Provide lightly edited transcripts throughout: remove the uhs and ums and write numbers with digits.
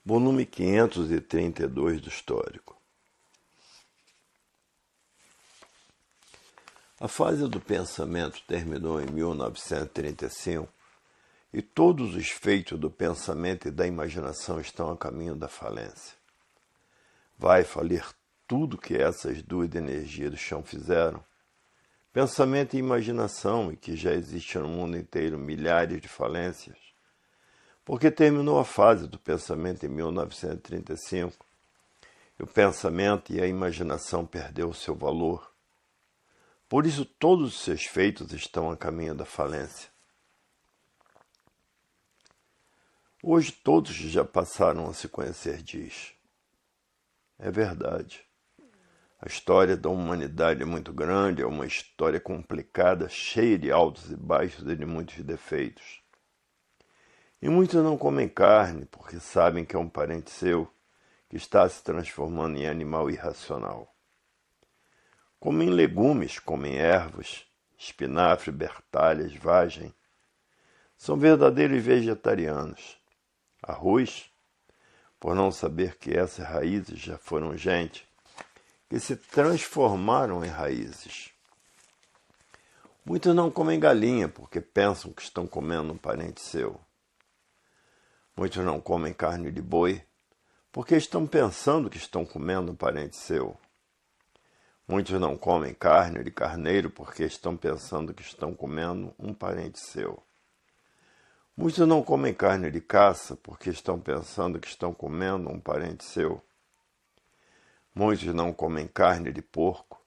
Volume 532 do Histórico. A fase do pensamento terminou em 1935 e todos os feitos do pensamento e da imaginação estão a caminho da falência. Vai falir tudo que essas duas energias do chão fizeram, pensamento e imaginação, e que já existem no mundo inteiro milhares de falências, porque terminou a fase do pensamento em 1935 e o pensamento e a imaginação perdeu o seu valor. Por isso todos os seus feitos estão a caminho da falência. Hoje todos já passaram a se conhecer diz. É verdade. A história da humanidade é muito grande, é uma história complicada, cheia de altos e baixos e de muitos defeitos. E muitos não comem carne porque sabem que é um parente seu que está se transformando em animal irracional. Comem legumes, comem ervas, espinafre, bertalhas, vagem. São verdadeiros vegetarianos. Arroz, por não saber que essas raízes já foram gente, que se transformaram em raízes. Muitos não comem galinha porque pensam que estão comendo um parente seu. Muitos não comem carne de boi porque estão pensando que estão comendo um parente seu. Muitos não comem carne de carneiro porque estão pensando que estão comendo um parente seu. Muitos não comem carne de caça porque estão pensando que estão comendo um parente seu. Muitos não comem carne de porco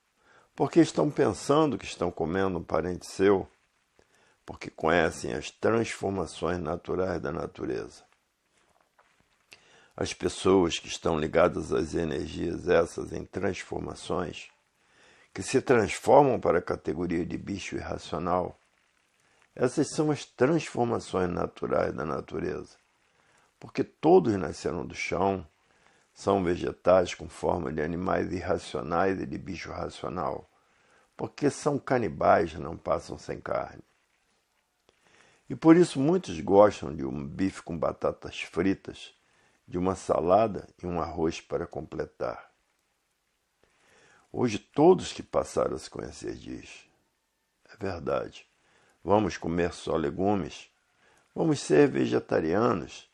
porque estão pensando que estão comendo um parente seu, porque conhecem as transformações naturais da natureza. As pessoas que estão ligadas às energias essas em transformações, que se transformam para a categoria de bicho irracional, essas são as transformações naturais da natureza, porque todos nasceram do chão, são vegetais com forma de animais irracionais e de bicho racional, porque são canibais, não passam sem carne. E por isso muitos gostam de um bife com batatas fritas, de uma salada e um arroz para completar. Hoje todos que passaram a se conhecer diz, é verdade, vamos comer só legumes, vamos ser vegetarianos,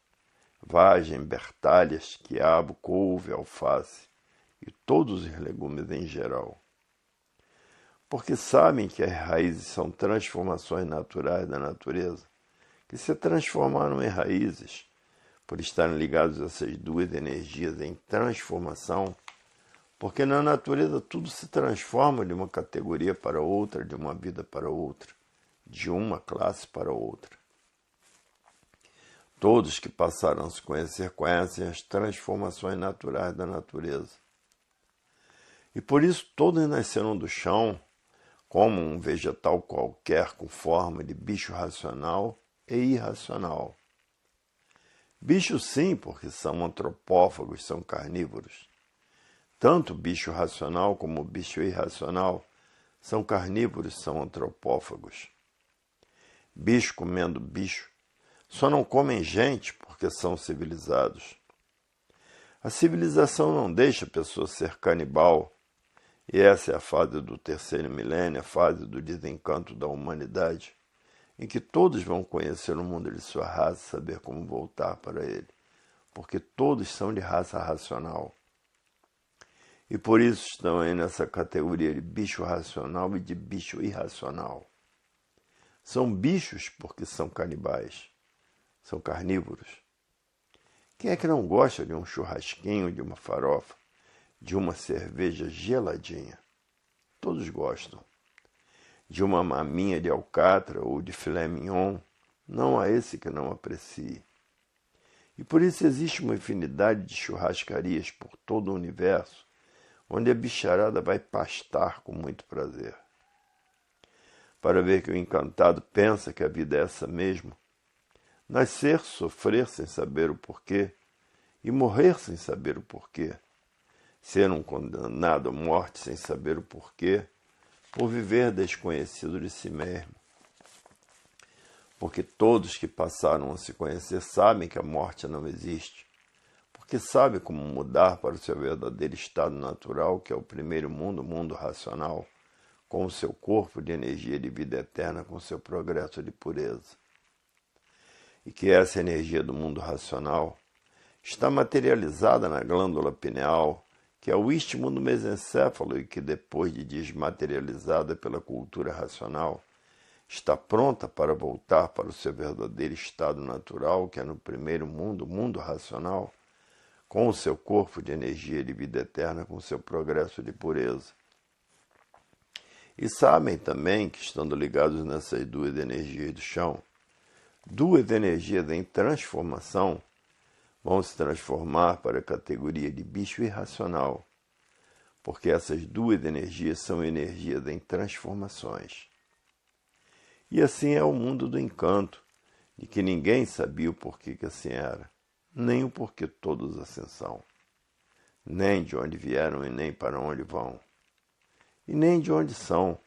vagem, bertalhas, quiabo, couve, alface e todos os legumes em geral. Porque sabem que as raízes são transformações naturais da natureza, que se transformaram em raízes, por estarem ligados a essas duas energias em transformação, porque na natureza tudo se transforma de uma categoria para outra, de uma vida para outra, de uma classe para outra. Todos que passaram a se conhecer conhecem as transformações naturais da natureza. E por isso todos nasceram do chão, como um vegetal qualquer com forma de bicho racional e irracional. Bicho sim, porque são antropófagos, são carnívoros. Tanto bicho racional como bicho irracional são carnívoros, são antropófagos. Bicho comendo bicho, só não comem gente porque são civilizados. A civilização não deixa a pessoa ser canibal, e essa é a fase do terceiro milênio, a fase do desencanto da humanidade, em que todos vão conhecer o mundo de sua raça e saber como voltar para ele, porque todos são de raça racional. E por isso estão aí nessa categoria de bicho racional e de bicho irracional. São bichos porque são canibais, são carnívoros. Quem é que não gosta de um churrasquinho, de uma farofa, de uma cerveja geladinha? Todos gostam. De uma maminha de alcatra ou de filé mignon, não há esse que não aprecie. E por isso existe uma infinidade de churrascarias por todo o universo, onde a bicharada vai pastar com muito prazer. Para ver que o encantado pensa que a vida é essa mesmo, nascer, sofrer sem saber o porquê, e morrer sem saber o porquê, ser um condenado à morte sem saber o porquê, por viver desconhecido de si mesmo. Porque todos que passaram a se conhecer sabem que a morte não existe, porque sabe como mudar para o seu verdadeiro estado natural, que é o primeiro mundo, o mundo racional, com o seu corpo de energia de vida eterna, com o seu progresso de pureza. E que essa energia do mundo racional está materializada na glândula pineal, que é o istmo do mesencéfalo e que, depois de desmaterializada pela cultura racional, está pronta para voltar para o seu verdadeiro estado natural, que é no primeiro mundo, o mundo racional, com o seu corpo de energia de vida eterna, com o seu progresso de pureza. E sabem também que, estando ligados nessas duas energias do chão, duas energias em transformação, vão se transformar para a categoria de bicho irracional, porque essas duas energias são energias em transformações. E assim é o mundo do encanto, de que ninguém sabia o porquê que assim era, nem o porquê todos assim são, nem de onde vieram e nem para onde vão, e nem de onde são,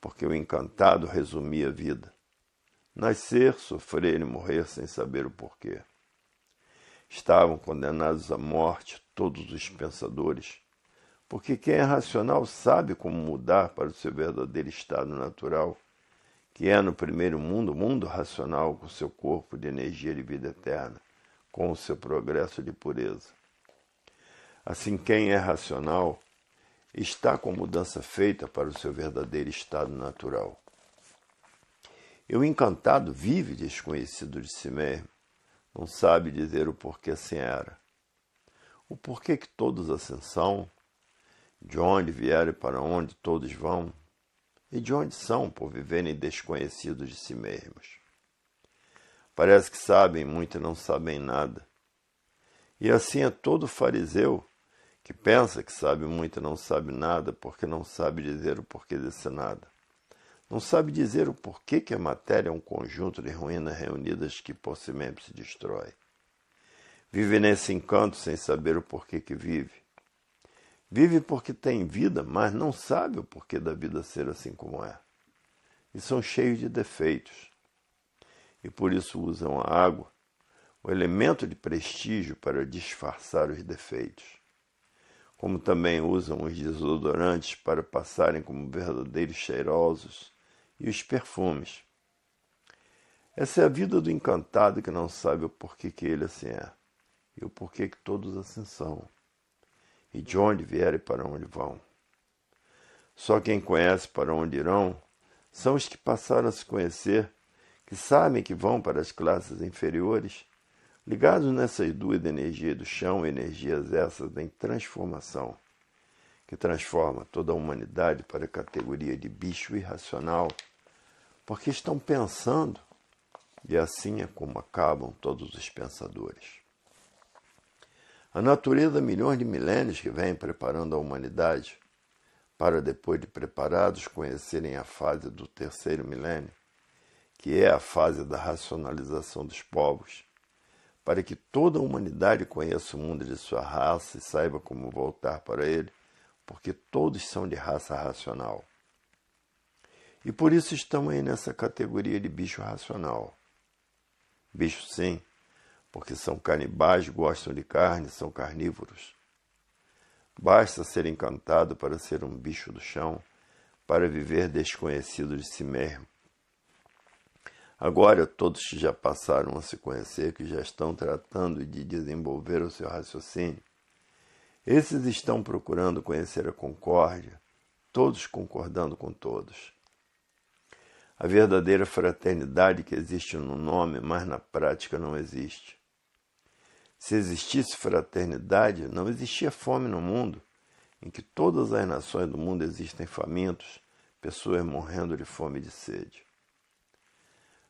porque o encantado resumia a vida: nascer, sofrer e morrer sem saber o porquê. Estavam condenados à morte todos os pensadores, porque quem é racional sabe como mudar para o seu verdadeiro estado natural, que é no primeiro mundo, o mundo racional, com seu corpo de energia de vida eterna, com o seu progresso de pureza. Assim, quem é racional está com a mudança feita para o seu verdadeiro estado natural. E o encantado vive desconhecido de si mesmo, não sabe dizer o porquê assim era. O porquê que todos assim são, de onde vieram e para onde todos vão, e de onde são por viverem desconhecidos de si mesmos. Parece que sabem muito e não sabem nada. E assim é todo fariseu, que pensa que sabe muito e não sabe nada, porque não sabe dizer o porquê desse nada. Não sabe dizer o porquê que a matéria é um conjunto de ruínas reunidas que por si mesmo se destrói. Vive nesse encanto sem saber o porquê que vive. Vive porque tem vida, mas não sabe o porquê da vida ser assim como é. E são cheios de defeitos. E por isso usam a água, o elemento de prestígio, para disfarçar os defeitos. Como também usam os desodorantes para passarem como verdadeiros cheirosos, e os perfumes. Essa é a vida do encantado que não sabe o porquê que ele assim é, e o porquê que todos assim são, e de onde vieram e para onde vão. Só quem conhece para onde irão são os que passaram a se conhecer, que sabem que vão para as classes inferiores, ligados nessas duas energias do chão, energias essas em transformação, que transforma toda a humanidade para a categoria de bicho irracional, porque estão pensando, e assim é como acabam todos os pensadores. A natureza, milhões de milênios que vem preparando a humanidade, para depois de preparados conhecerem a fase do terceiro milênio, que é a fase da racionalização dos povos, para que toda a humanidade conheça o mundo de sua raça e saiba como voltar para ele, porque todos são de raça racional. E por isso estão aí nessa categoria de bicho racional. Bicho sim, porque são canibais, gostam de carne, são carnívoros. Basta ser encantado para ser um bicho do chão, para viver desconhecido de si mesmo. Agora todos que já passaram a se conhecer, que já estão tratando de desenvolver o seu raciocínio, esses estão procurando conhecer a concórdia, todos concordando com todos. A verdadeira fraternidade que existe no nome, mas na prática não existe. Se existisse fraternidade, não existia fome no mundo, em que todas as nações do mundo existem famintos, pessoas morrendo de fome e de sede.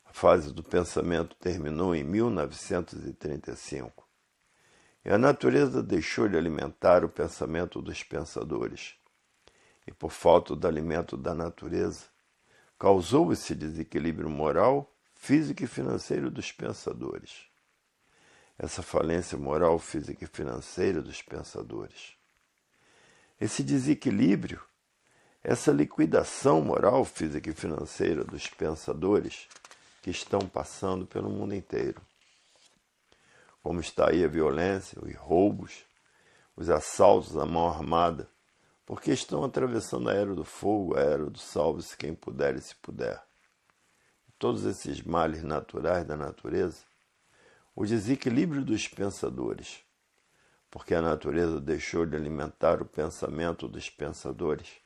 A fase do pensamento terminou em 1935, e a natureza deixou de alimentar o pensamento dos pensadores, e por falta do alimento da natureza, causou esse desequilíbrio moral, físico e financeiro dos pensadores. Essa falência moral, física e financeira dos pensadores. Esse desequilíbrio, essa liquidação moral, física e financeira dos pensadores que estão passando pelo mundo inteiro. como está aí a violência, os roubos, os assaltos à mão armada, porque estão atravessando a era do fogo, a era do salve-se quem puder e se puder. Todos esses males naturais da natureza, o desequilíbrio dos pensadores, porque a natureza deixou de alimentar o pensamento dos pensadores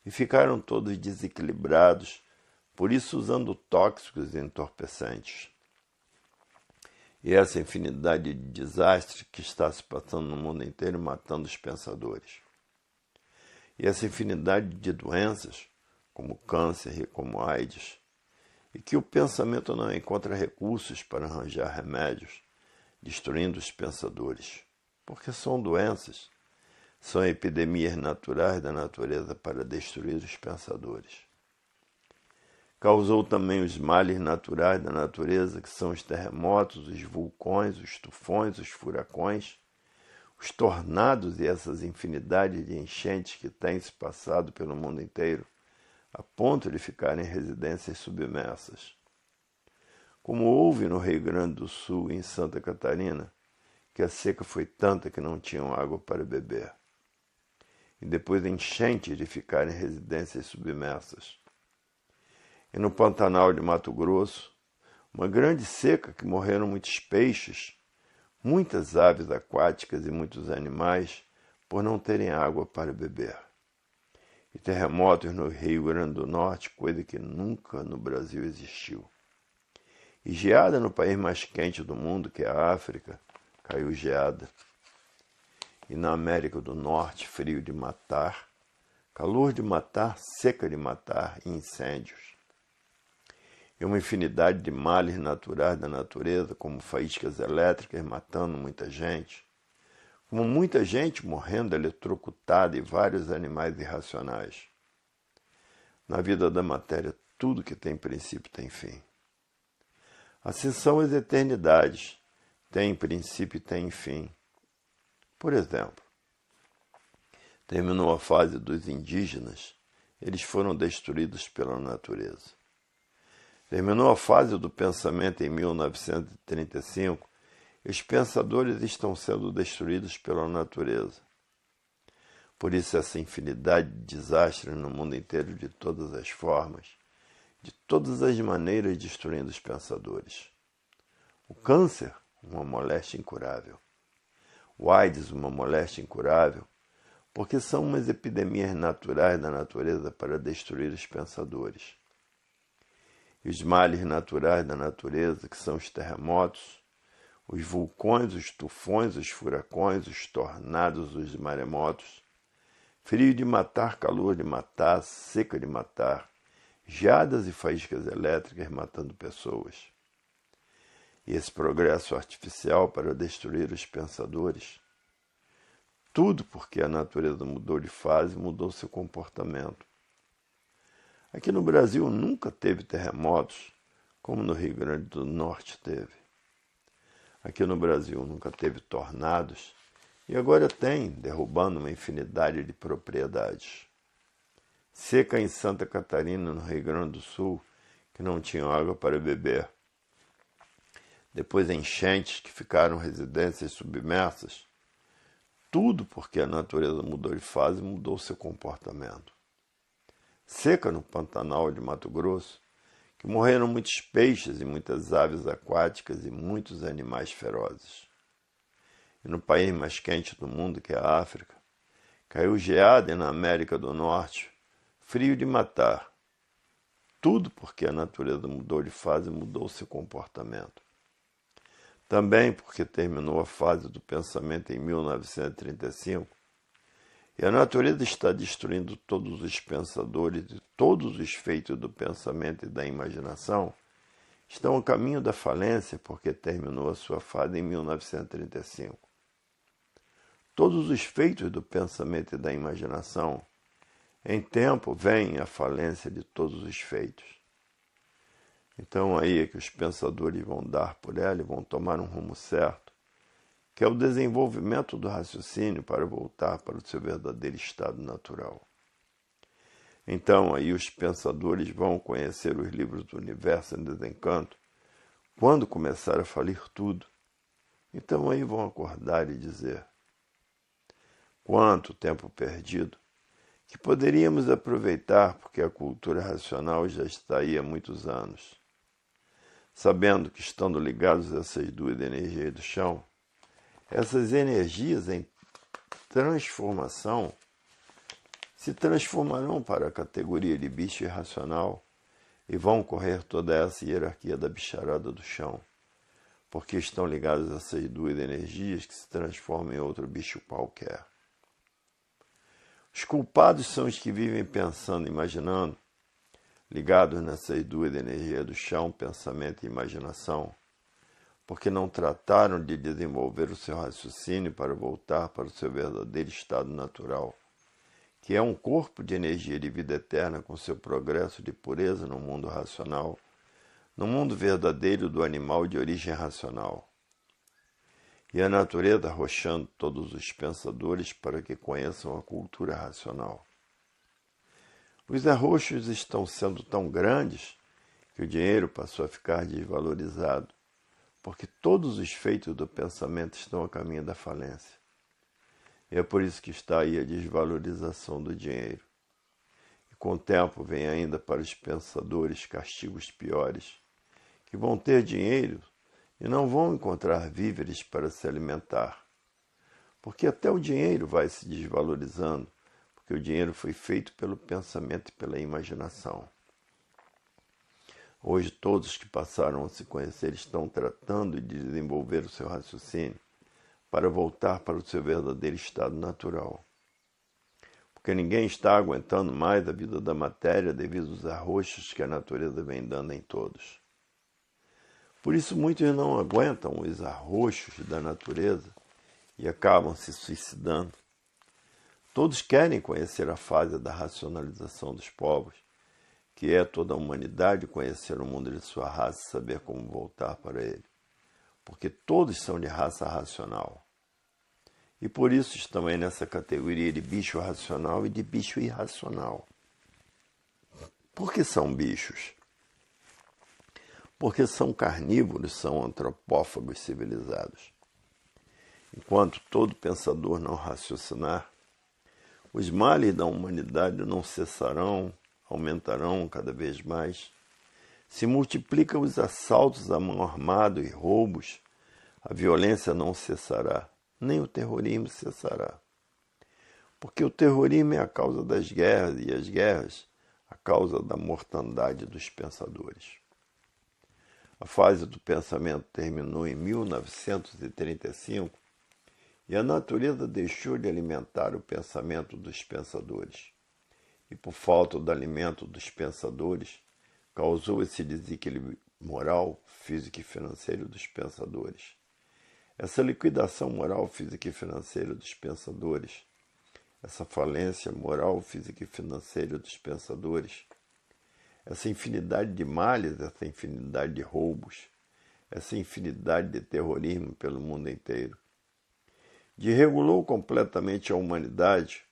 e ficaram todos desequilibrados, por isso usando tóxicos e entorpecentes. E essa infinidade de desastres que está se passando no mundo inteiro matando os pensadores. E essa infinidade de doenças, como câncer e como AIDS, e que o pensamento não encontra recursos para arranjar remédios, destruindo os pensadores, porque são doenças, são epidemias naturais da natureza para destruir os pensadores. Causou também os males naturais da natureza, que são os terremotos, os vulcões, os tufões, os furacões, os tornados e essas infinidades de enchentes que têm se passado pelo mundo inteiro, a ponto de ficarem residências submersas. Como houve no Rio Grande do Sul e em Santa Catarina, que a seca foi tanta que não tinham água para beber. E depois enchentes de ficarem residências submersas. E no Pantanal de Mato Grosso, uma grande seca que morreram muitos peixes, muitas aves aquáticas e muitos animais por não terem água para beber. E terremotos no Rio Grande do Norte, coisa que nunca no Brasil existiu. E geada no país mais quente do mundo, que é a África, caiu geada. E na América do Norte, frio de matar, calor de matar, seca de matar e incêndios. E uma infinidade de males naturais da natureza, como faíscas elétricas matando muita gente, como muita gente morrendo eletrocutada e vários animais irracionais. Na vida da matéria, tudo que tem princípio tem fim. Assim são as eternidades, tem princípio e tem fim. Por exemplo, terminou a fase dos indígenas, eles foram destruídos pela natureza. Terminou a fase do pensamento em 1935, e os pensadores estão sendo destruídos pela natureza. Por isso essa infinidade de desastres no mundo inteiro de todas as formas, de todas as maneiras destruindo os pensadores. O câncer, uma moléstia incurável. O AIDS, uma moléstia incurável, porque são umas epidemias naturais da natureza para destruir os pensadores. E os males naturais da natureza, que são os terremotos, os vulcões, os tufões, os furacões, os tornados, os maremotos, frio de matar, calor de matar, seca de matar, geadas e faíscas elétricas matando pessoas. E esse progresso artificial para destruir os pensadores, tudo porque a natureza mudou de fase, mudou seu comportamento. Aqui no Brasil nunca teve terremotos, como no Rio Grande do Norte teve. Aqui no Brasil nunca teve tornados, e agora tem, derrubando uma infinidade de propriedades. Seca em Santa Catarina, no Rio Grande do Sul, que não tinham água para beber. Depois enchentes que ficaram residências submersas. Tudo porque a natureza mudou de fase e mudou seu comportamento. Seca no Pantanal de Mato Grosso, que morreram muitos peixes e muitas aves aquáticas e muitos animais ferozes. E no país mais quente do mundo, que é a África, caiu geada, e na América do Norte, frio de matar. Tudo porque a natureza mudou de fase e mudou seu comportamento. Também porque terminou a fase do pensamento em 1935, e a natureza está destruindo todos os pensadores e todos os feitos do pensamento e da imaginação estão a caminho da falência porque terminou a sua fase em 1935. Todos os feitos do pensamento e da imaginação, em tempo, vêm à falência de todos os feitos. Então aí é que os pensadores vão dar por ela e vão tomar um rumo certo, que é o desenvolvimento do raciocínio para voltar para o seu verdadeiro estado natural. Então aí os pensadores vão conhecer os livros do universo em desencanto, quando começar a falir tudo, Então aí vão acordar e dizer: quanto tempo perdido, que poderíamos aproveitar porque a cultura racional já está aí há muitos anos. Sabendo que, estando ligados a essas duas energias do chão, essas energias em transformação se transformarão para a categoria de bicho irracional e vão correr toda essa hierarquia da bicharada do chão, porque estão ligados a essas duas energias que se transformam em outro bicho qualquer. Os culpados são os que vivem pensando, imaginando, ligados nessas duas energias do chão, pensamento e imaginação, porque não trataram de desenvolver o seu raciocínio para voltar para o seu verdadeiro estado natural, que é um corpo de energia de vida eterna com seu progresso de pureza no mundo racional, no mundo verdadeiro do animal de origem racional. E a natureza arrochando todos os pensadores para que conheçam a cultura racional. Os arroxos estão sendo tão grandes que o dinheiro passou a ficar desvalorizado, porque todos os feitos do pensamento estão a caminho da falência. E é por isso que está aí a desvalorização do dinheiro. E com o tempo vem ainda para os pensadores castigos piores, que vão ter dinheiro e não vão encontrar víveres para se alimentar. Porque até o dinheiro vai se desvalorizando, porque o dinheiro foi feito pelo pensamento e pela imaginação. Hoje todos que passaram a se conhecer estão tratando de desenvolver o seu raciocínio para voltar para o seu verdadeiro estado natural. Porque ninguém está aguentando mais a vida da matéria devido aos arroxos que a natureza vem dando em todos. Por isso muitos não aguentam os arroxos da natureza e acabam se suicidando. Todos querem conhecer a fase da racionalização dos povos, que é toda a humanidade conhecer o mundo de sua raça e saber como voltar para ele. Porque todos são de raça racional. E por isso estão aí nessa categoria de bicho racional e de bicho irracional. Por que são bichos? Porque são carnívoros, são antropófagos civilizados. Enquanto todo pensador não raciocinar, os males da humanidade não cessarão, aumentarão cada vez mais. Se multiplicam os assaltos à mão armada e roubos, a violência não cessará, nem o terrorismo cessará. Porque o terrorismo é a causa das guerras e as guerras a causa da mortandade dos pensadores. A fase do pensamento terminou em 1935 e a natureza deixou de alimentar o pensamento dos pensadores. E por falta do alimento dos pensadores, causou esse desequilíbrio moral, físico e financeiro dos pensadores. Essa liquidação moral, física e financeira dos pensadores, essa falência moral, física e financeira dos pensadores, essa infinidade de males, essa infinidade de roubos, essa infinidade de terrorismo pelo mundo inteiro, desregulou completamente a humanidade,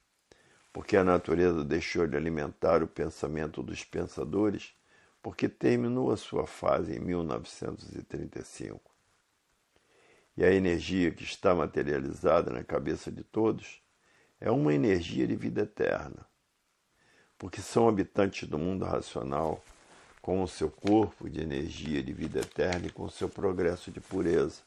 porque a natureza deixou de alimentar o pensamento dos pensadores, porque terminou a sua fase em 1935. E a energia que está materializada na cabeça de todos é uma energia de vida eterna, porque são habitantes do mundo racional com o seu corpo de energia de vida eterna e com o seu progresso de pureza.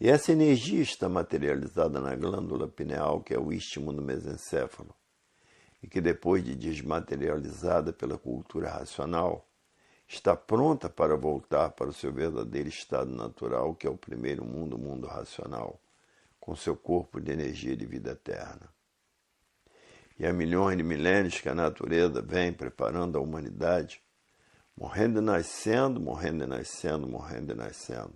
E essa energia está materializada na glândula pineal, que é o istmo do mesencéfalo, e que depois de desmaterializada pela cultura racional, está pronta para voltar para o seu verdadeiro estado natural, que é o primeiro mundo, o mundo racional, com seu corpo de energia de vida eterna. E há milhões de milênios que a natureza vem preparando a humanidade, morrendo e nascendo, morrendo e nascendo, morrendo e nascendo,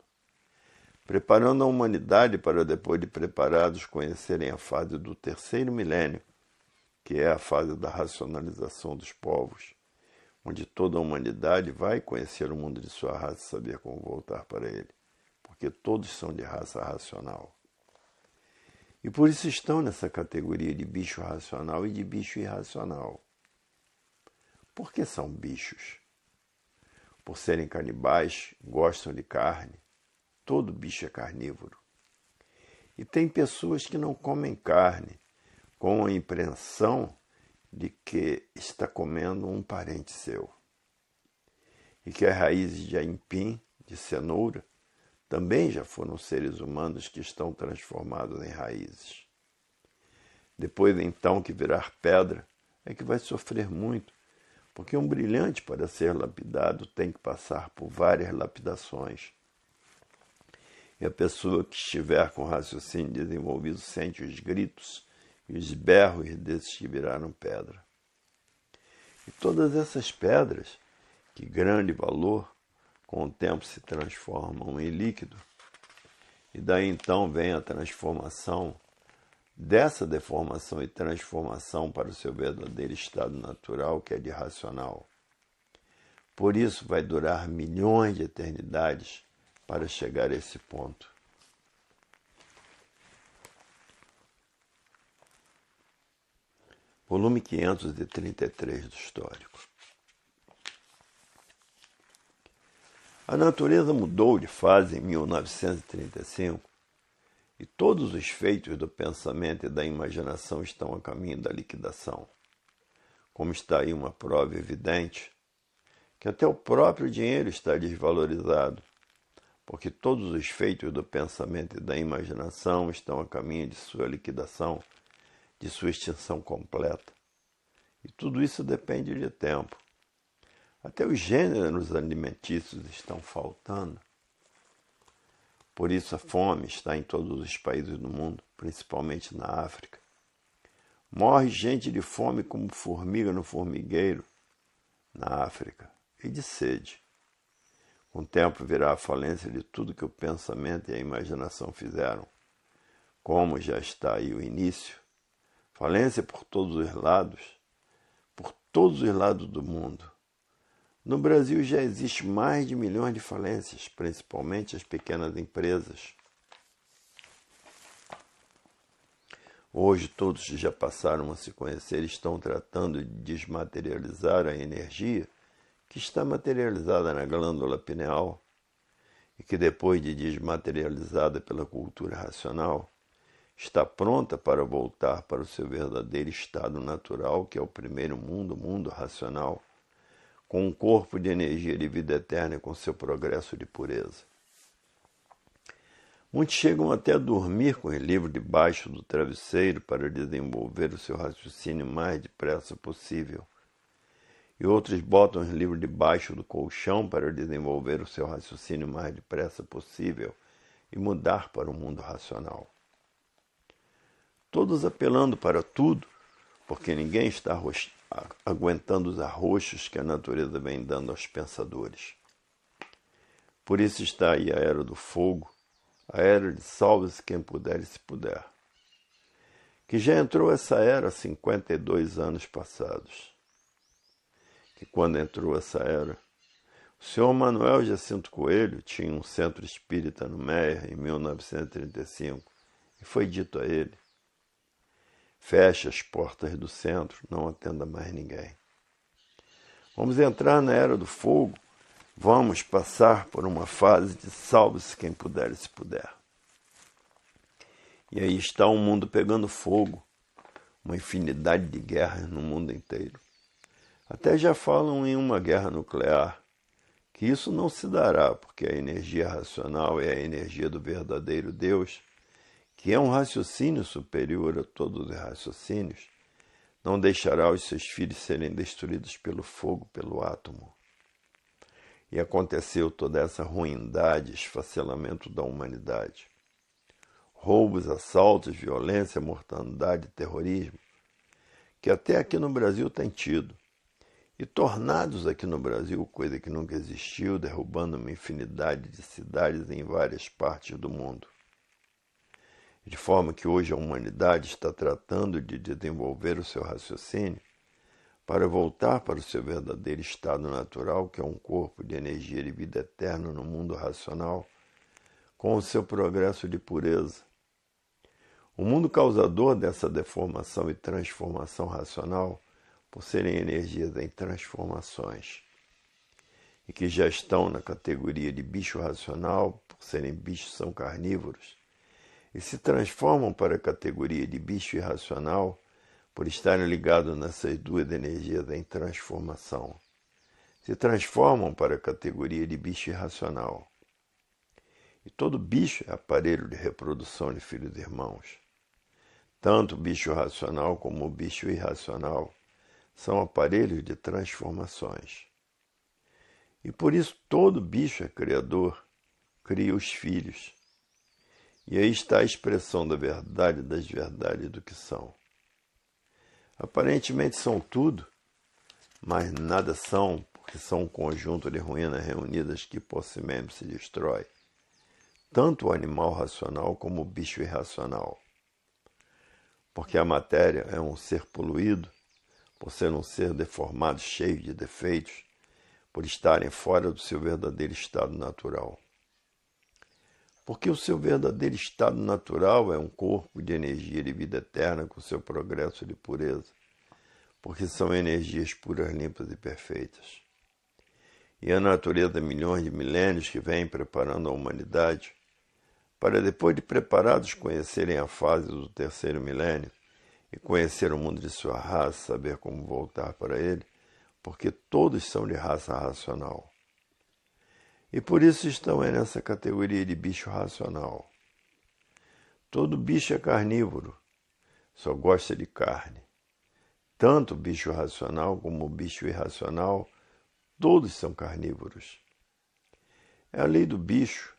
preparando a humanidade para, depois de preparados, conhecerem a fase do terceiro milênio, que é a fase da racionalização dos povos, onde toda a humanidade vai conhecer o mundo de sua raça e saber como voltar para ele, porque todos são de raça racional. E por isso estão nessa categoria de bicho racional e de bicho irracional. Por que são bichos? Por serem canibais, gostam de carne, todo bicho é carnívoro. E tem pessoas que não comem carne, com a impressão de que está comendo um parente seu. E que as raízes de aipim, de cenoura, também já foram seres humanos que estão transformados em raízes. Depois então que virar pedra, é que vai sofrer muito, porque um brilhante para ser lapidado tem que passar por várias lapidações. E a pessoa que estiver com raciocínio desenvolvido sente os gritos e os berros desses que viraram pedra. E todas essas pedras, que grande valor, com o tempo se transformam em líquido, e daí então vem a transformação, dessa deformação e transformação para o seu verdadeiro estado natural, que é de racional. Por isso vai durar milhões de eternidades para chegar a esse ponto. Volume 533 do Histórico. A natureza mudou de fase em 1935 e todos os feitos do pensamento e da imaginação estão a caminho da liquidação. Como está aí uma prova evidente que até o próprio dinheiro está desvalorizado, porque todos os feitos do pensamento e da imaginação estão a caminho de sua liquidação, de sua extinção completa. E tudo isso depende de tempo. Até os gêneros alimentícios estão faltando. Por isso a fome está em todos os países do mundo, principalmente na África. Morre gente de fome como formiga no formigueiro, na África, e de sede. Com o tempo virá a falência de tudo que o pensamento e a imaginação fizeram. Como já está aí o início, falência por todos os lados do mundo. No Brasil já existe mais de milhões de falências, principalmente as pequenas empresas. Hoje todos que já passaram a se conhecer estão tratando de desmaterializar a energia que está materializada na glândula pineal e que depois de desmaterializada pela cultura racional, está pronta para voltar para o seu verdadeiro estado natural, que é o primeiro mundo, o mundo racional, com um corpo de energia de vida eterna e com seu progresso de pureza. Muitos chegam até a dormir com o livro debaixo do travesseiro para desenvolver o seu raciocínio mais depressa possível. E outros botam os livros debaixo do colchão para desenvolver o seu raciocínio mais depressa possível e mudar para o mundo racional. Todos apelando para tudo, porque ninguém está aguentando os arroxos que a natureza vem dando aos pensadores. Por isso está aí a era do fogo, a era de salve-se quem puder e se puder. Que já entrou essa era há 52 anos passados. Que quando entrou essa era, o senhor Manuel Jacinto Coelho tinha um centro espírita no Meier em 1935 e foi dito a ele: feche as portas do centro, não atenda mais ninguém. Vamos entrar na era do fogo, vamos passar por uma fase de salve-se quem puder e se puder. E aí está o mundo pegando fogo, uma infinidade de guerras no mundo inteiro. Até já falam em uma guerra nuclear, que isso não se dará, porque a energia racional é a energia do verdadeiro Deus, que é um raciocínio superior a todos os raciocínios, não deixará os seus filhos serem destruídos pelo fogo, pelo átomo. E aconteceu toda essa ruindade, esfacelamento da humanidade. Roubos, assaltos, violência, mortandade, terrorismo, que até aqui no Brasil tem tido. E tornados aqui no Brasil, coisa que nunca existiu, derrubando uma infinidade de cidades em várias partes do mundo. De forma que hoje a humanidade está tratando de desenvolver o seu raciocínio para voltar para o seu verdadeiro estado natural, que é um corpo de energia de vida eterna no mundo racional, com o seu progresso de pureza. O mundo causador dessa deformação e transformação racional, por serem energias em transformações. e que já estão na categoria de bicho racional, por serem bichos são carnívoros, e se transformam para a categoria de bicho irracional por estarem ligados nessas duas energias em transformação. Se transformam para a categoria de bicho irracional. E todo bicho é aparelho de reprodução de filhos e irmãos. Tanto o bicho racional como o bicho irracional são aparelhos de transformações. E por isso todo bicho é criador, cria os filhos. E aí está a expressão da verdade das verdades do que são. Aparentemente são tudo, mas nada são, porque são um conjunto de ruínas reunidas que por si mesmo se destrói. Tanto o animal racional como o bicho irracional. Porque a matéria é um ser poluído, por ser um ser deformado, cheio de defeitos, por estarem fora do seu verdadeiro estado natural. Porque o seu verdadeiro estado natural é um corpo de energia de vida eterna com seu progresso de pureza, porque são energias puras, limpas e perfeitas. E a natureza, milhões de milênios que vem preparando a humanidade, para depois de preparados conhecerem a fase do terceiro milênio e conhecer o mundo de sua raça, saber como voltar para ele, porque todos são de raça racional. E por isso estão nessa categoria de bicho racional. Todo bicho é carnívoro, só gosta de carne. Tanto o bicho racional como o bicho irracional, todos são carnívoros. É a lei do bicho,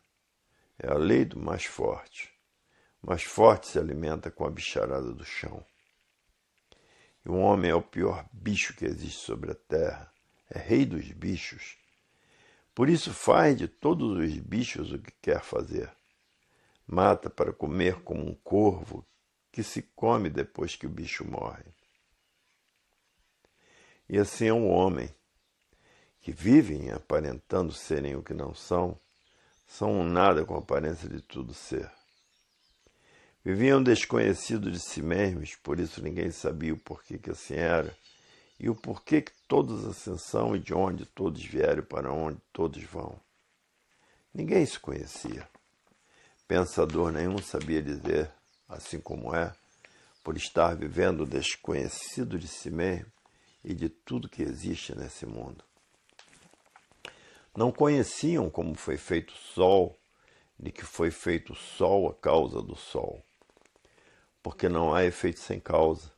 é a lei do mais forte. O mais forte se alimenta com a bicharada do chão. E o homem é o pior bicho que existe sobre a terra, é rei dos bichos. Por isso faz de todos os bichos o que quer fazer. Mata para comer como um corvo que se come depois que o bicho morre. E assim é um homem, que vivem aparentando serem o que não são um nada com a aparência de tudo ser. Viviam desconhecidos de si mesmos, por isso ninguém sabia o porquê que assim era, e o porquê que todos assim são e de onde todos vieram e para onde todos vão. Ninguém se conhecia. Pensador nenhum sabia dizer, assim como é, por estar vivendo desconhecido de si mesmo e de tudo que existe nesse mundo. Não conheciam como foi feito o sol, de que foi feito o sol a causa do sol, porque não há efeito sem causa.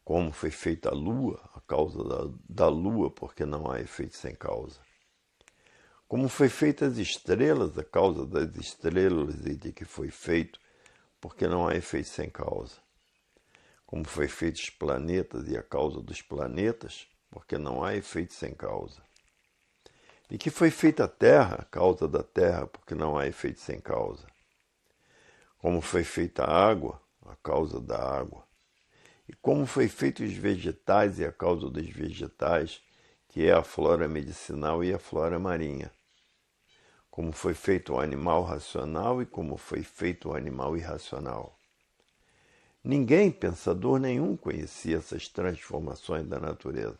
Como foi feita a lua, a causa da lua, porque não há efeito sem causa. Como foi feita as estrelas, a causa das estrelas e de que foi feito, porque não há efeito sem causa. Como foi feito os planetas e a causa dos planetas, porque não há efeito sem causa. E que foi feita a terra, a causa da terra, porque não há efeito sem causa. Como foi feita a água, a causa da água. E como foi feito os vegetais e a causa dos vegetais, que é a flora medicinal e a flora marinha. Como foi feito o animal racional e como foi feito o animal irracional. Ninguém, pensador nenhum, conhecia essas transformações da natureza,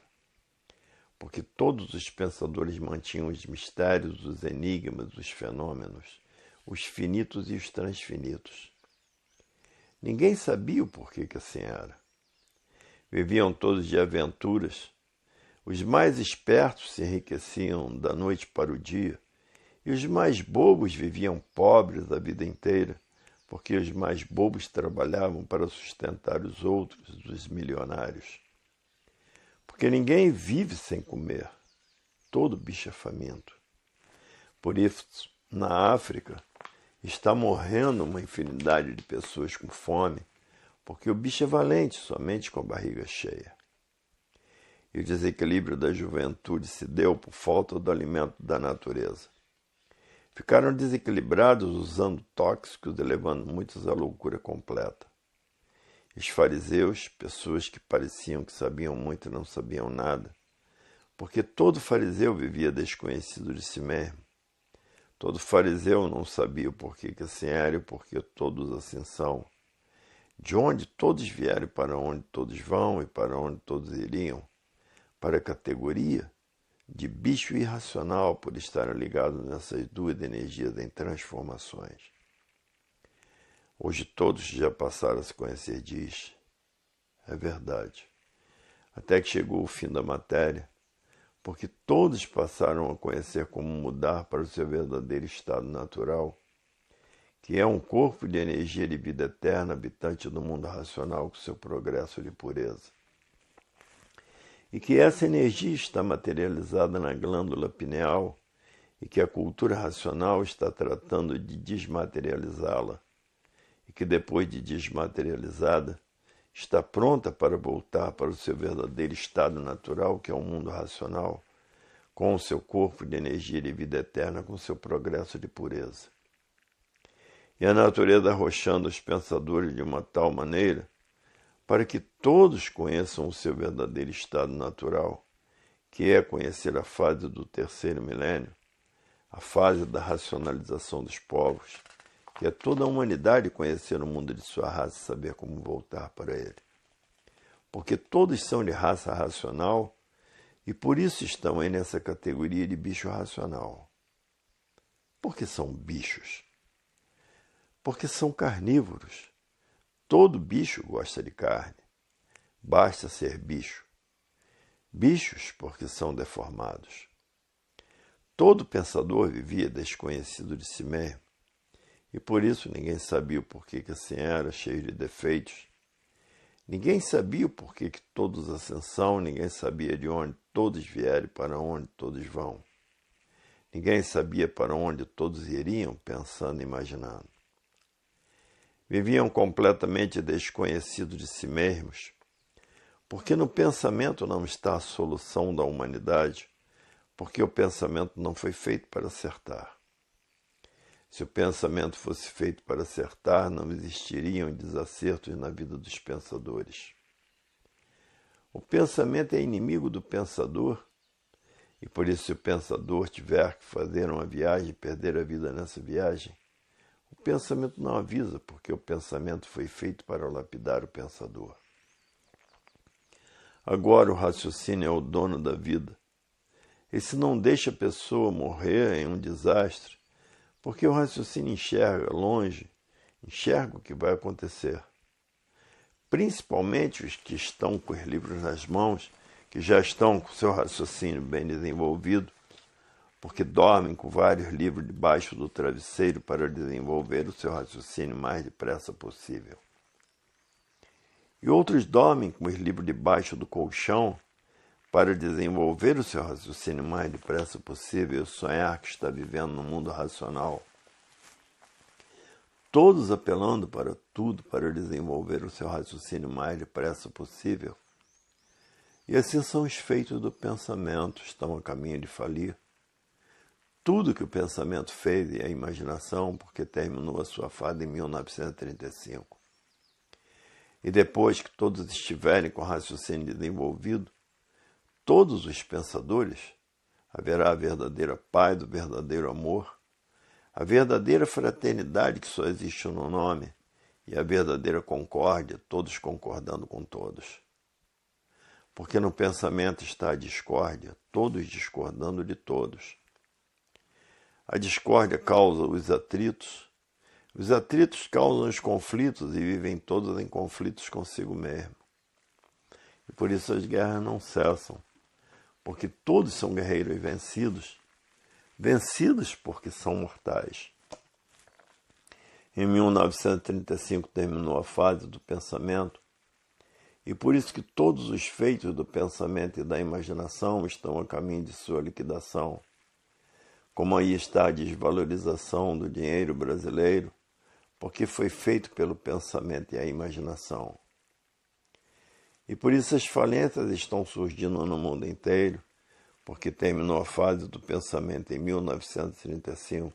porque todos os pensadores mantinham os mistérios, os enigmas, os fenômenos, os finitos e os transfinitos. Ninguém sabia o porquê que assim era. Viviam todos de aventuras. Os mais espertos se enriqueciam da noite para o dia, e os mais bobos viviam pobres a vida inteira, porque os mais bobos trabalhavam para sustentar os outros, os milionários. Porque ninguém vive sem comer. Todo bicho é faminto. Por isso, na África, está morrendo uma infinidade de pessoas com fome, porque o bicho é valente somente com a barriga cheia. E o desequilíbrio da juventude se deu por falta do alimento da natureza. Ficaram desequilibrados usando tóxicos e levando muitos à loucura completa. Os fariseus, pessoas que pareciam que sabiam muito e não sabiam nada, porque todo fariseu vivia desconhecido de si mesmo. Todo fariseu não sabia o porquê que assim era e porque todos assim são. De onde todos vieram e para onde todos vão e para onde todos iriam. Para a categoria de bicho irracional por estarem ligados nessas duas energias em transformações. Hoje todos já passaram a se conhecer diz, é verdade, até que chegou o fim da matéria, porque todos passaram a conhecer como mudar para o seu verdadeiro estado natural, que é um corpo de energia de vida eterna habitante do mundo racional com seu progresso de pureza. E que essa energia está materializada na glândula pineal e que a cultura racional está tratando de desmaterializá-la e que depois de desmaterializada está pronta para voltar para o seu verdadeiro estado natural, que é o mundo racional, com o seu corpo de energia de vida eterna, com seu progresso de pureza. E a natureza arrochando os pensadores de uma tal maneira para que todos conheçam o seu verdadeiro estado natural, que é conhecer a fase do terceiro milênio, a fase da racionalização dos povos, que é toda a humanidade conhecer o mundo de sua raça e saber como voltar para ele. Porque todos são de raça racional e por isso estão aí nessa categoria de bicho racional. Porque são bichos. Porque são carnívoros. Todo bicho gosta de carne. Basta ser bicho. Bichos porque são deformados. Todo pensador vivia desconhecido de si mesmo. E por isso ninguém sabia o porquê que assim era, cheio de defeitos. Ninguém sabia o porquê que todos ascensão, ninguém sabia de onde todos vieram e para onde todos vão. Ninguém sabia para onde todos iriam, pensando e imaginando. Viviam completamente desconhecidos de si mesmos, porque no pensamento não está a solução da humanidade, porque o pensamento não foi feito para acertar. Se o pensamento fosse feito para acertar, não existiriam desacertos na vida dos pensadores. O pensamento é inimigo do pensador, e por isso se o pensador tiver que fazer uma viagem e perder a vida nessa viagem, o pensamento não avisa, porque o pensamento foi feito para lapidar o pensador. Agora o raciocínio é o dono da vida. Esse não deixa a pessoa morrer em um desastre, porque o raciocínio enxerga longe, enxerga o que vai acontecer. Principalmente os que estão com os livros nas mãos, que já estão com seu raciocínio bem desenvolvido, porque dormem com vários livros debaixo do travesseiro para desenvolver o seu raciocínio o mais depressa possível. E outros dormem com os livros debaixo do colchão para desenvolver o seu raciocínio o mais depressa possível e sonhar que está vivendo no mundo racional. Todos apelando para tudo para desenvolver o seu raciocínio o mais depressa possível. E assim são os feitos do pensamento, estão a caminho de falir. Tudo que o pensamento fez e a imaginação, porque terminou a sua fase em 1935. E depois que todos estiverem com o raciocínio desenvolvido, todos os pensadores, haverá a verdadeira paz, o verdadeiro amor, a verdadeira fraternidade que só existe no nome, e a verdadeira concórdia, todos concordando com todos. Porque no pensamento está a discórdia, todos discordando de todos. A discórdia causa os atritos causam os conflitos e vivem todos em conflitos consigo mesmo. E por isso as guerras não cessam, porque todos são guerreiros vencidos, vencidos porque são mortais. Em 1935 terminou a fase do pensamento, e por isso que todos os feitos do pensamento e da imaginação estão a caminho de sua liquidação. Como aí está a desvalorização do dinheiro brasileiro, porque foi feito pelo pensamento e a imaginação. E por isso as falências estão surgindo no mundo inteiro, porque terminou a fase do pensamento em 1935.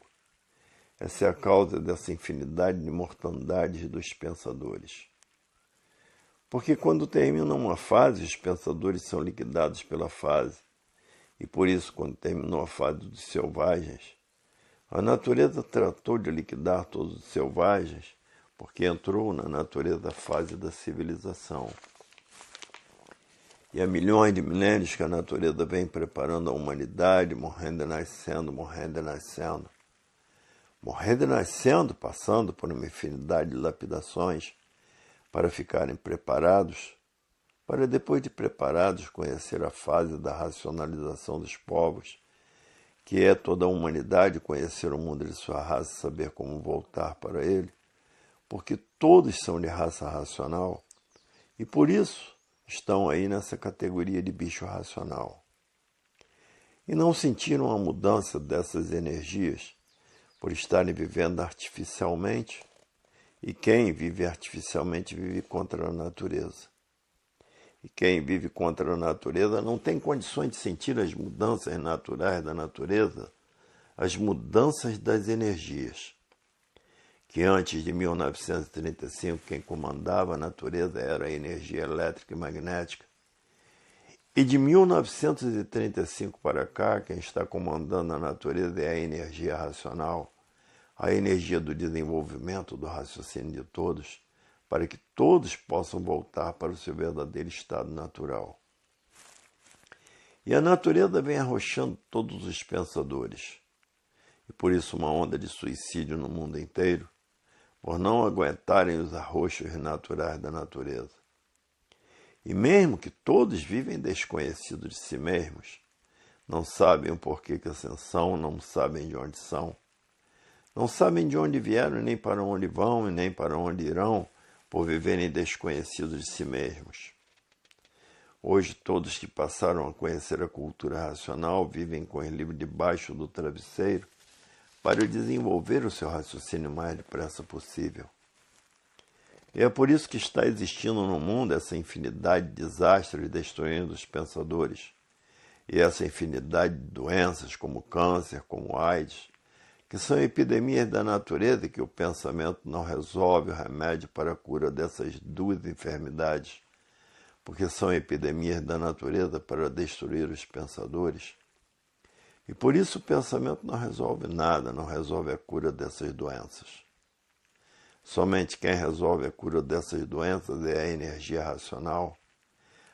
Essa é a causa dessa infinidade de mortandades dos pensadores. Porque quando termina uma fase, os pensadores são liquidados pela fase. E por isso, quando terminou a fase dos selvagens, a natureza tratou de liquidar todos os selvagens, porque entrou na natureza a fase da civilização. E há milhões de milênios que a natureza vem preparando a humanidade, morrendo e nascendo, morrendo e nascendo. Morrendo e nascendo, passando por uma infinidade de lapidações para ficarem preparados, para depois de preparados conhecer a fase da racionalização dos povos, que é toda a humanidade conhecer o mundo de sua raça e saber como voltar para ele, porque todos são de raça racional e por isso estão aí nessa categoria de bicho racional. E não sentiram a mudança dessas energias por estarem vivendo artificialmente, e quem vive artificialmente vive contra a natureza. E quem vive contra a natureza não tem condições de sentir as mudanças naturais da natureza, as mudanças das energias. Que antes de 1935 quem comandava a natureza era a energia elétrica e magnética. E de 1935 para cá, quem está comandando a natureza é a energia racional, a energia do desenvolvimento, do raciocínio de todos, para que todos possam voltar para o seu verdadeiro estado natural. E a natureza vem arrochando todos os pensadores. E por isso uma onda de suicídio no mundo inteiro, por não aguentarem os arroxos naturais da natureza. E mesmo que todos vivem desconhecidos de si mesmos, não sabem o porquê que são, não sabem de onde são, não sabem de onde vieram, nem para onde vão, e nem para onde irão, por viverem desconhecidos de si mesmos. Hoje, todos que passaram a conhecer a cultura racional vivem com o livro debaixo do travesseiro para desenvolver o seu raciocínio o mais depressa possível. E é por isso que está existindo no mundo essa infinidade de desastres destruindo os pensadores, e essa infinidade de doenças como câncer, como AIDS, que são epidemias da natureza que o pensamento não resolve o remédio para a cura dessas duas enfermidades, porque são epidemias da natureza para destruir os pensadores. E por isso o pensamento não resolve nada, não resolve a cura dessas doenças. Somente quem resolve a cura dessas doenças é a energia racional,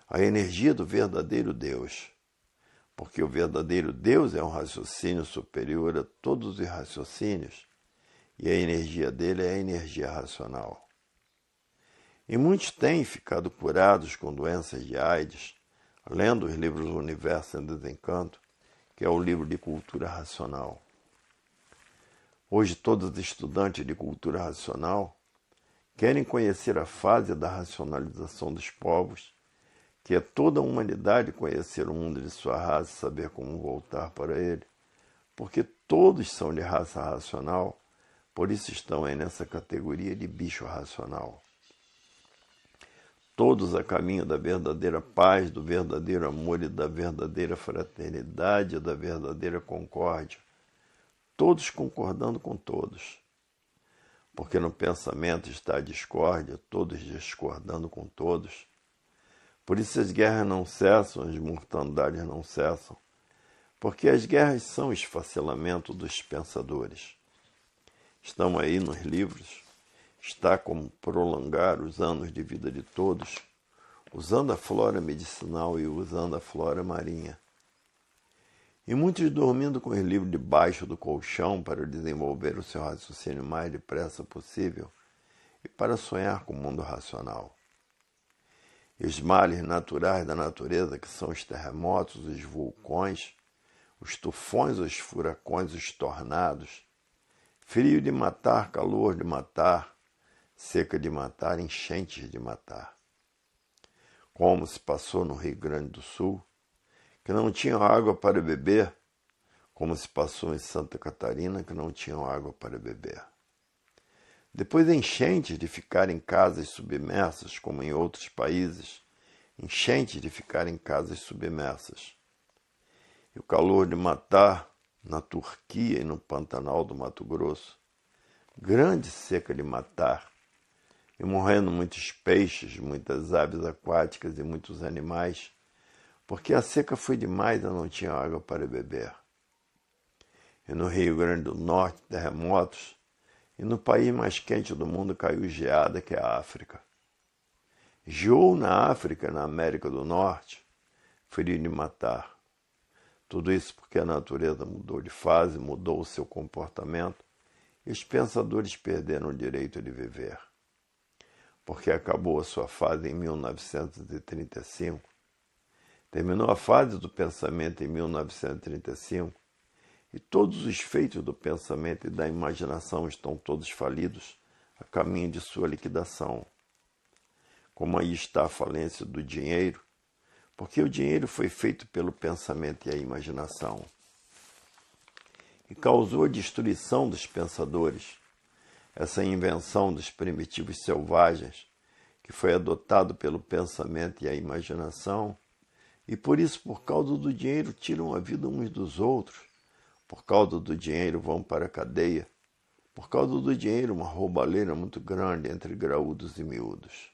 a energia do verdadeiro Deus. Porque o verdadeiro Deus é um raciocínio superior a todos os raciocínios, e a energia dele é a energia racional. E muitos têm ficado curados com doenças de AIDS, lendo os livros do Universo em Desencanto, que é o livro de cultura racional. Hoje todos os estudantes de cultura racional querem conhecer a fase da racionalização dos povos, que é toda a humanidade conhecer o mundo de sua raça e saber como voltar para ele, porque todos são de raça racional, por isso estão aí nessa categoria de bicho racional. Todos a caminho da verdadeira paz, do verdadeiro amor e da verdadeira fraternidade e da verdadeira concórdia, todos concordando com todos. Porque no pensamento está a discórdia, todos discordando com todos. Por isso as guerras não cessam, as mortandades não cessam, porque as guerras são o esfacelamento dos pensadores. Estão aí nos livros, está como prolongar os anos de vida de todos, usando a flora medicinal e usando a flora marinha. E muitos dormindo com os livros debaixo do colchão para desenvolver o seu raciocínio o mais depressa possível e para sonhar com o mundo racional. E os males naturais da natureza, que são os terremotos, os vulcões, os tufões, os furacões, os tornados, frio de matar, calor de matar, seca de matar, enchentes de matar. Como se passou no Rio Grande do Sul, que não tinham água para beber, como se passou em Santa Catarina, que não tinham água para beber. Depois enchentes de ficar em casas submersas, como em outros países, enchentes de ficar em casas submersas. E o calor de matar na Turquia e no Pantanal do Mato Grosso. Grande seca de matar. E morrendo muitos peixes, muitas aves aquáticas e muitos animais, porque a seca foi demais e não tinha água para beber. E no Rio Grande do Norte, terremotos, e no país mais quente do mundo caiu geada, que é a África. Geou na África, na América do Norte, ferir e matar. Tudo isso porque a natureza mudou de fase, mudou o seu comportamento e os pensadores perderam o direito de viver. Porque acabou a sua fase em 1935, terminou a fase do pensamento em 1935 e todos os feitos do pensamento e da imaginação estão todos falidos a caminho de sua liquidação. Como aí está a falência do dinheiro, porque o dinheiro foi feito pelo pensamento e a imaginação e causou a destruição dos pensadores, essa invenção dos primitivos selvagens que foi adotado pelo pensamento e a imaginação, e por isso, por causa do dinheiro, tiram a vida uns dos outros, por causa do dinheiro vão para a cadeia, por causa do dinheiro uma roubalheira muito grande entre graúdos e miúdos.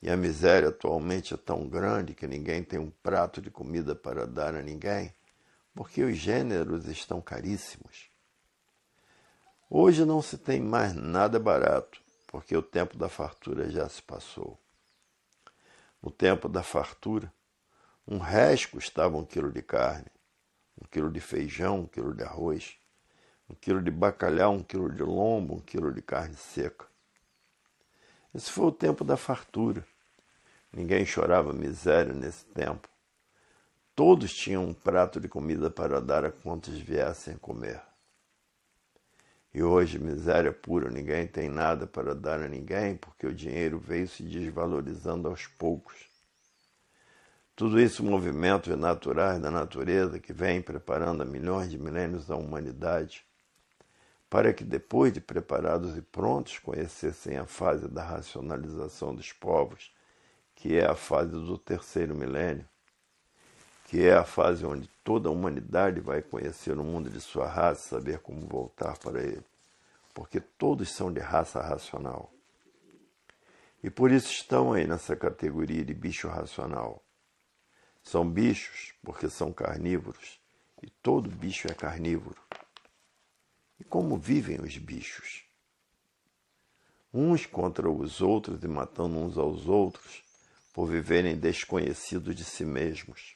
E a miséria atualmente é tão grande que ninguém tem um prato de comida para dar a ninguém, porque os gêneros estão caríssimos. Hoje não se tem mais nada barato, porque o tempo da fartura já se passou. No tempo da fartura, R$1 custava 1 quilo de carne, 1 quilo de feijão, 1 quilo de arroz, 1 quilo de bacalhau, 1 quilo de lombo, 1 quilo de carne seca. Esse foi o tempo da fartura. Ninguém chorava miséria nesse tempo. Todos tinham um prato de comida para dar a quantos viessem a comer. E hoje, miséria pura, ninguém tem nada para dar a ninguém, porque o dinheiro veio se desvalorizando aos poucos. Tudo isso movimentos naturais da natureza que vem preparando há milhões de milênios a humanidade, para que depois de preparados e prontos conhecessem a fase da racionalização dos povos, que é a fase do terceiro milênio, que é a fase onde toda a humanidade vai conhecer o mundo de sua raça, saber como voltar para ele, porque todos são de raça racional. E por isso estão aí nessa categoria de bicho racional. São bichos porque são carnívoros, e todo bicho é carnívoro. E como vivem os bichos? Uns contra os outros e matando uns aos outros, por viverem desconhecidos de si mesmos.